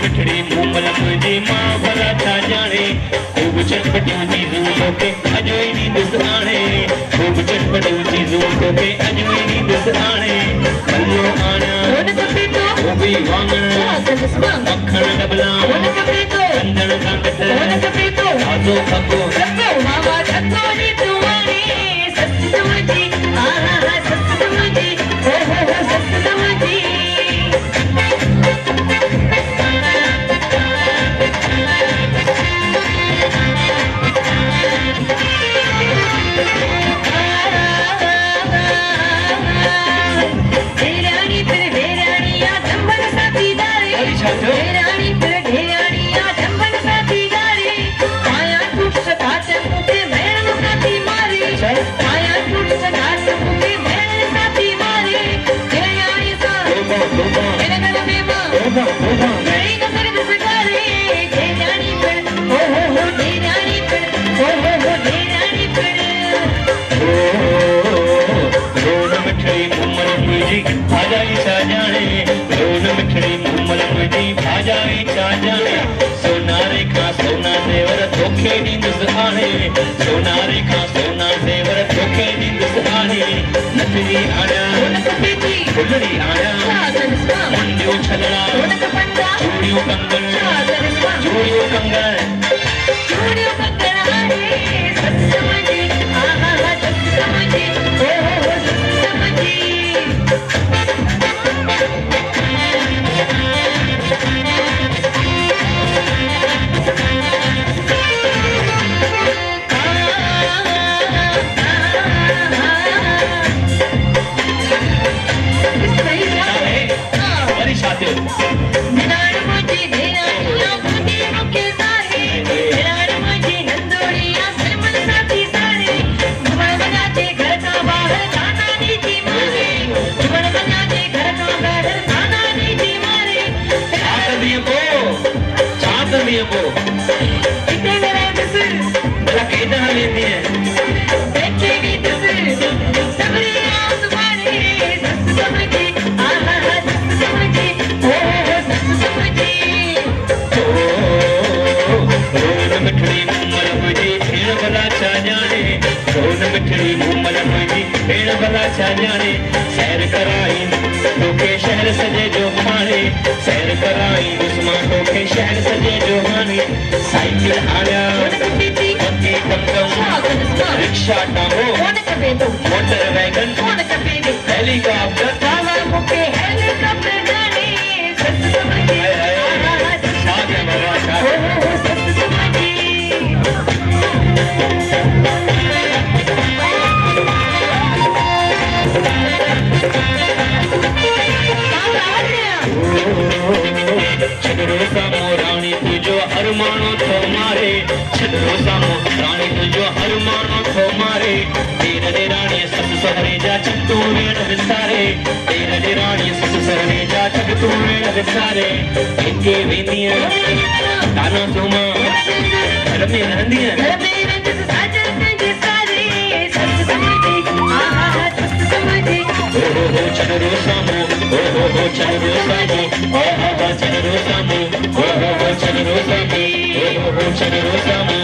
मिठड़ी मूमल मुझे माँ भला था जाने खूब चटपटी चीजों को के अजोई नींद आने खूब चटपटी चीजों को के अजोई नींद आने कल्लो आना वो भी वांगण मक्खन डबला अंदर संगत आजो खको मामा छतो नी तुम्हारी सच समझी आहा सच समझी हो सच समझी सोनारे का सोना देवर धोखे नींद आने सोनारे का सोना देवर धोखे नींद आने नथरी आया फुलड़ी आया मंडियो छलड़ा चूड़ियों कंगन चूड़ियों कंगन सच समझी आहा सच समझी ओ सच समझी सैर कराई तोखे शहर सजे जो माने सैर कराई उस्मानों के शहर सजे जो माने साइकिल आया पक्की टमटम रिक्शा टांगो मोटर वैगन हेलीकॉप्टर हेलीकॉप्टर गाड़ी सच समझी शादी बाबा शादी सच समझी छदरो सामो रानी तुझो हर मानो थो मारे छदरो सामो रानी तुझो हर मानो थो मारे तेरे दे रानी सस सहरे जा चक्तू वेण विसारे तेरे दे रानी सस सहरे जा चक्तू वेण विसारे इनके वेंदियां ताना सोमा घर में रहंदियां साजन संगे सारे सच समझी आहा सच समझी हो छदरो सामो हो छदरो सामो हो छदरो सामो हो छदरो सामो हो छदरो सामो